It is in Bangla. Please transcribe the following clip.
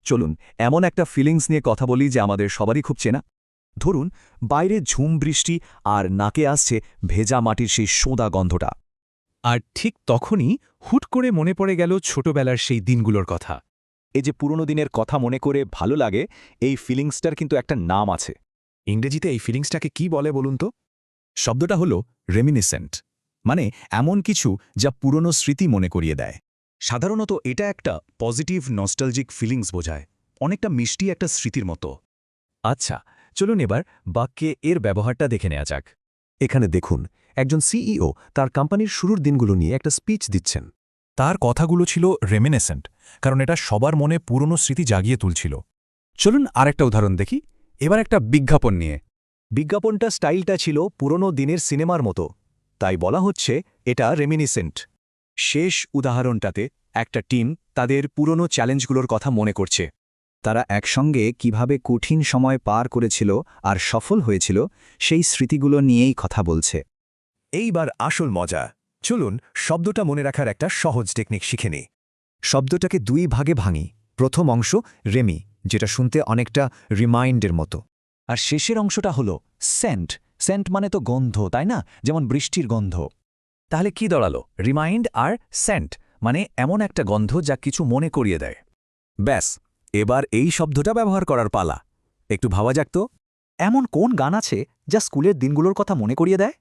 চলুন এমন একটা ফিলিংস নিয়ে কথা বলি যে আমাদের সবারই খুব চেনা। ধরুন বাইরে ঝুম বৃষ্টি আর নাকে আসছে ভেজা মাটির সেই সোঁদা গন্ধটা। আর ঠিক তখনই হুট করে মনে পড়ে গেল ছোটবেলার সেই দিনগুলোর কথা। এই যে পুরনো দিনের কথা মনে করে ভালো লাগে, এই ফিলিংসটার কিন্তু একটা নাম আছে। ইংরেজিতে এই ফিলিংসটাকে কি বলে বলুন তো? শব্দটা হল রেমিনিসেন্ট, মানে এমন কিছু যা পুরনো স্মৃতি মনে করিয়ে দেয়। সাধারণত এটা একটা পজিটিভ নস্টালজিক ফিলিংস বোঝায়, অনেকটা মিষ্টি একটা স্মৃতির মতো। আচ্ছা, চলুন এবার বাক্যে এর ব্যবহারটা দেখে নেওয়া যাক। এখানে দেখুন, একজন সিইও তার কোম্পানির শুরুর দিনগুলো নিয়ে একটা স্পিচ দিচ্ছেন। তার কথাগুলো ছিল রেমিনেসেন্ট, কারণ এটা সবার মনে পুরনো স্মৃতি জাগিয়ে তুলছিল। চলুন আরেকটা উদাহরণ দেখি, এবার একটা বিজ্ঞাপন নিয়ে। বিজ্ঞাপনটা স্টাইলটা ছিল পুরনো দিনের সিনেমার মতো, তাই বলা হচ্ছে এটা রেমিনিসেন্ট। শেষ উদাহরণটাতে একটা টিম তাদের পুরনো চ্যালেঞ্জগুলোর কথা মনে করছে। তারা একসঙ্গে কিভাবে কঠিন সময় পার করেছিল আর সফল হয়েছিল সেই স্মৃতিগুলো নিয়েই কথা বলছে। এইবার আসল মজা। চলুন শব্দটা মনে রাখার একটা সহজ টেকনিক শিখে নিই। শব্দটাকে দুই ভাগে ভাঙি। প্রথম অংশ রেমি, যেটা শুনতে অনেকটা রিমাইন্ডের মতো। আর শেষের অংশটা হলো সেন্ট। সেন্ট মানে তো গন্ধ, তাই না? যেমন বৃষ্টির গন্ধ। তাহলে কি দাঁড়ালো? রিমাইন্ড আর সেন্ট, মানে এমন একটা গন্ধ যা কিছু মনে করিয়ে দেয়। ব্যাস, এবার এই শব্দটা ব্যবহার করার পালা। একটু ভাবা যাক তো, এমন কোন গান আছে যা স্কুলের দিনগুলোর কথা মনে করিয়ে দেয়?